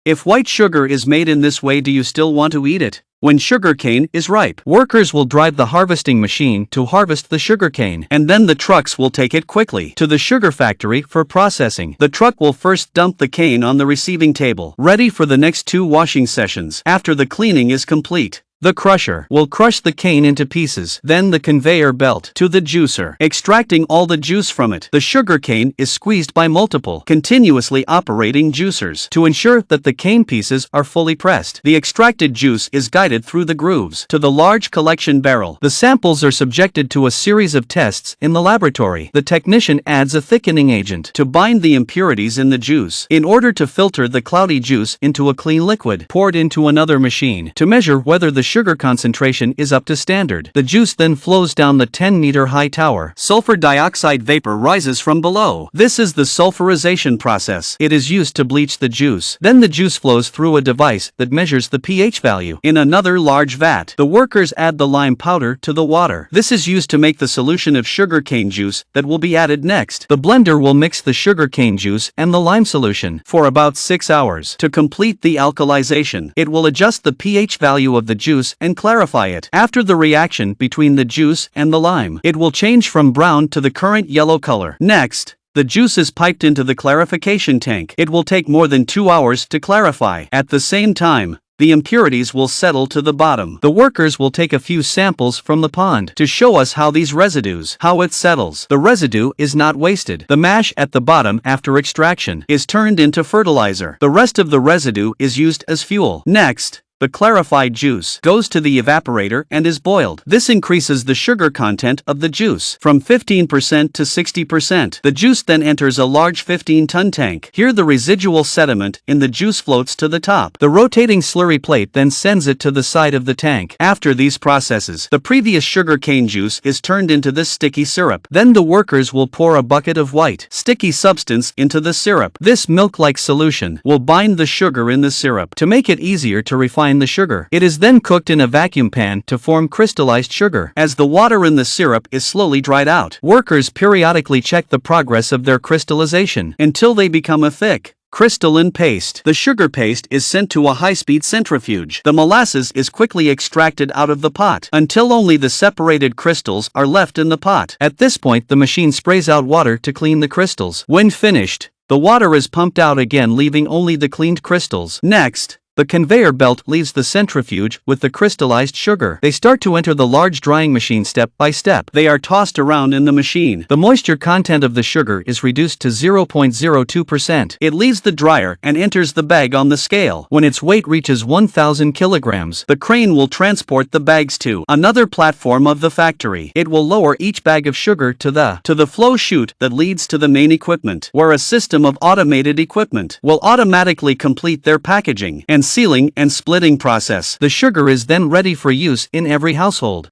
If white sugar is made in this way, do you still want to eat it? When sugarcane is ripe, workers will drive the harvesting machine to harvest the sugarcane, and then the trucks will take it quickly to the sugar factory for processing. The truck will first dump the cane on the receiving table, ready for the next 2 washing sessions. After the cleaning is complete, the crusher will crush the cane into pieces, then the conveyor belt to the juicer, extracting all the juice from it. The sugarcane is squeezed by multiple, continuously operating juicers to ensure that the cane pieces are fully pressed. The extracted juice is guided through the grooves to the large collection barrel. The samples are subjected to a series of tests in the laboratory. The technician adds a thickening agent to bind the impurities in the juice in order to filter the cloudy juice into a clean liquid, poured into another machine to measure whether the sugar concentration is up to standard. The juice then flows down the 10-meter high tower. Sulfur dioxide vapor rises from below. This is the sulfurization process. It is used to bleach the juice. Then the juice flows through a device that measures the pH value. In another large vat, the workers add the lime powder to the water. This is used to make the solution of sugarcane juice that will be added next. The blender will mix the sugarcane juice and the lime solution for about 6 hours. To complete the alkalization, it will adjust the pH value of the juice and clarify it. After the reaction between the juice and the lime, it will change from brown to the current yellow color. Next, the juice is piped into the clarification tank. It will take more than 2 hours to clarify. At the same time, the impurities will settle to the bottom. The workers will take a few samples from the pond to show us how it settles. The residue is not wasted. The mash at the bottom after extraction is turned into fertilizer. The rest of the residue is used as fuel. Next, the clarified juice goes to the evaporator and is boiled. This increases the sugar content of the juice from 15% to 60%. The juice then enters a large 15-ton tank. Here the residual sediment in the juice floats to the top. The rotating slurry plate then sends it to the side of the tank. After these processes, the previous sugarcane juice is turned into this sticky syrup. Then the workers will pour a bucket of white, sticky substance into the syrup. This milk-like solution will bind the sugar in the syrup to make it easier to refine the sugar. It is then cooked in a vacuum pan to form crystallized sugar. As the water in the syrup is slowly dried out, workers periodically check the progress of their crystallization until they become a thick, crystalline paste. The sugar paste is sent to a high-speed centrifuge. The molasses is quickly extracted out of the pot until only the separated crystals are left in the pot. At this point, the machine sprays out water to clean the crystals. When finished, the water is pumped out again, leaving only the cleaned crystals. Next, the conveyor belt leaves the centrifuge with the crystallized sugar. They start to enter the large drying machine step by step. They are tossed around in the machine. The moisture content of the sugar is reduced to 0.02%. It leaves the dryer and enters the bag on the scale. When its weight reaches 1,000 kilograms, the crane will transport the bags to another platform of the factory. It will lower each bag of sugar to the flow chute that leads to the main equipment, where a system of automated equipment will automatically complete their packaging and sealing and splitting process. The sugar is then ready for use in every household.